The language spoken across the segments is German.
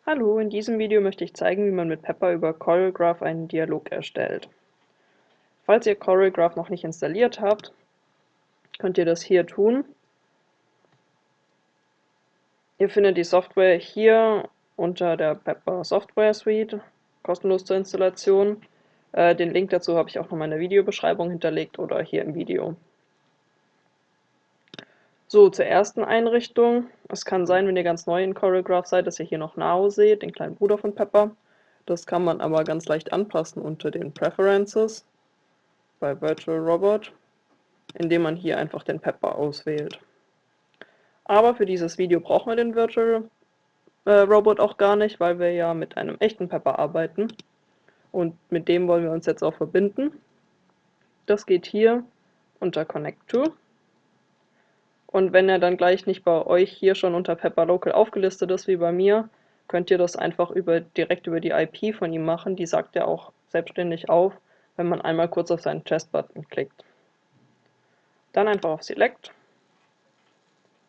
Hallo, in diesem Video möchte ich zeigen, wie man mit Pepper über CorelDRAW einen Dialog erstellt. Falls ihr CorelDRAW noch nicht installiert habt, könnt ihr das hier tun. Ihr findet die Software hier unter der Pepper Software Suite, kostenlos zur Installation. Den Link dazu habe ich auch noch in der Videobeschreibung hinterlegt oder hier im Video. So, zur ersten Einrichtung. Es kann sein, wenn ihr ganz neu in CorelDRAW seid, dass ihr hier noch Nao seht, den kleinen Bruder von Pepper. Das kann man aber ganz leicht anpassen unter den Preferences bei Virtual Robot, indem man hier einfach den Pepper auswählt. Aber für dieses Video brauchen wir den Virtual Robot auch gar nicht, weil wir ja mit einem echten Pepper arbeiten. Und mit dem wollen wir uns jetzt auch verbinden. Das geht hier unter Connect to. Und wenn er dann gleich nicht bei euch hier schon unter Pepper Local aufgelistet ist, wie bei mir, könnt ihr das einfach direkt über die IP von ihm machen. Die sagt er auch selbstständig auf, wenn man einmal kurz auf seinen Chest-Button klickt. Dann einfach auf Select.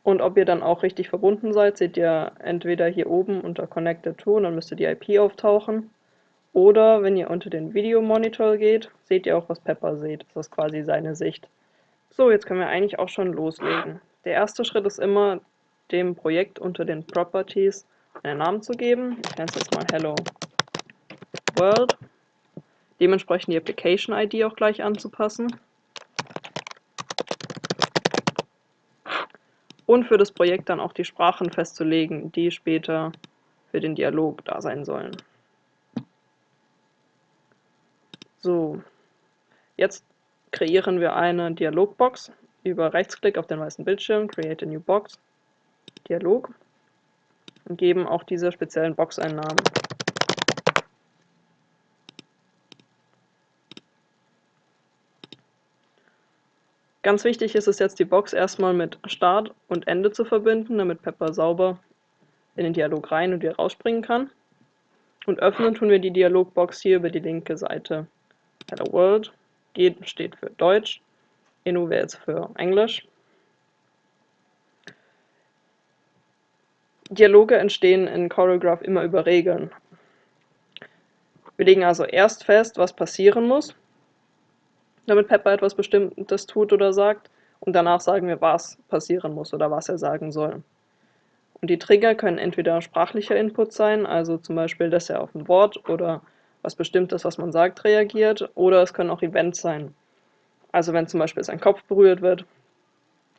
Und ob ihr dann auch richtig verbunden seid, seht ihr entweder hier oben unter Connected to, und dann müsste die IP auftauchen. Oder wenn ihr unter den Video-Monitor geht, seht ihr auch, was Pepper sieht. Das ist quasi seine Sicht. So, jetzt können wir eigentlich auch schon loslegen. Der erste Schritt ist immer, dem Projekt unter den Properties einen Namen zu geben. Ich nenne es jetzt mal Hello World. Dementsprechend die Application ID auch gleich anzupassen. Und für das Projekt dann auch die Sprachen festzulegen, die später für den Dialog da sein sollen. So, jetzt kreieren wir eine Dialogbox über Rechtsklick auf den weißen Bildschirm, Create a New Box, Dialog, und geben auch dieser speziellen Box einen Namen. Ganz wichtig ist es jetzt, die Box erstmal mit Start und Ende zu verbinden, damit Pepper sauber in den Dialog rein und wieder rausspringen kann. Und öffnen tun wir die Dialogbox hier über die linke Seite. Hello World steht für Deutsch, Inu wäre jetzt für Englisch. Dialoge entstehen in CorelDRAW immer über Regeln. Wir legen also erst fest, was passieren muss, damit Pepper etwas Bestimmtes tut oder sagt, und danach sagen wir, was passieren muss oder was er sagen soll. Und die Trigger können entweder sprachlicher Input sein, also zum Beispiel, dass er auf ein Wort oder was Bestimmtes, was man sagt, reagiert, oder es können auch Events sein. Also wenn zum Beispiel sein Kopf berührt wird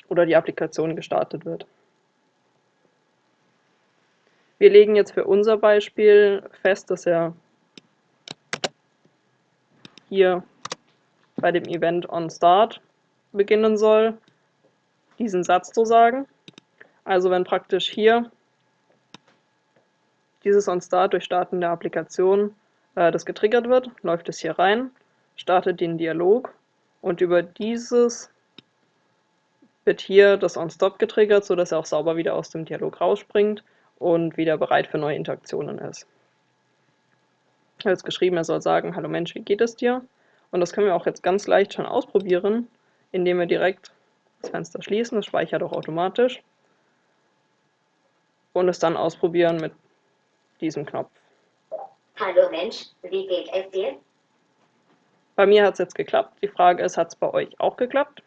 oder die Applikation gestartet wird. Wir legen jetzt für unser Beispiel fest, dass er hier bei dem Event onStart beginnen soll, diesen Satz zu sagen. Also wenn praktisch hier dieses onStart durch Starten der Applikation das getriggert wird, läuft es hier rein, startet den Dialog und über dieses wird hier das onStop getriggert, sodass er auch sauber wieder aus dem Dialog rausspringt und wieder bereit für neue Interaktionen ist. Ich habe jetzt geschrieben, er soll sagen, hallo Mensch, wie geht es dir? Und das können wir auch jetzt ganz leicht schon ausprobieren, indem wir direkt das Fenster schließen, das speichert auch automatisch, und es dann ausprobieren mit diesem Knopf. Hallo Mensch, wie geht es dir? Bei mir hat es jetzt geklappt. Die Frage ist, hat es bei euch auch geklappt?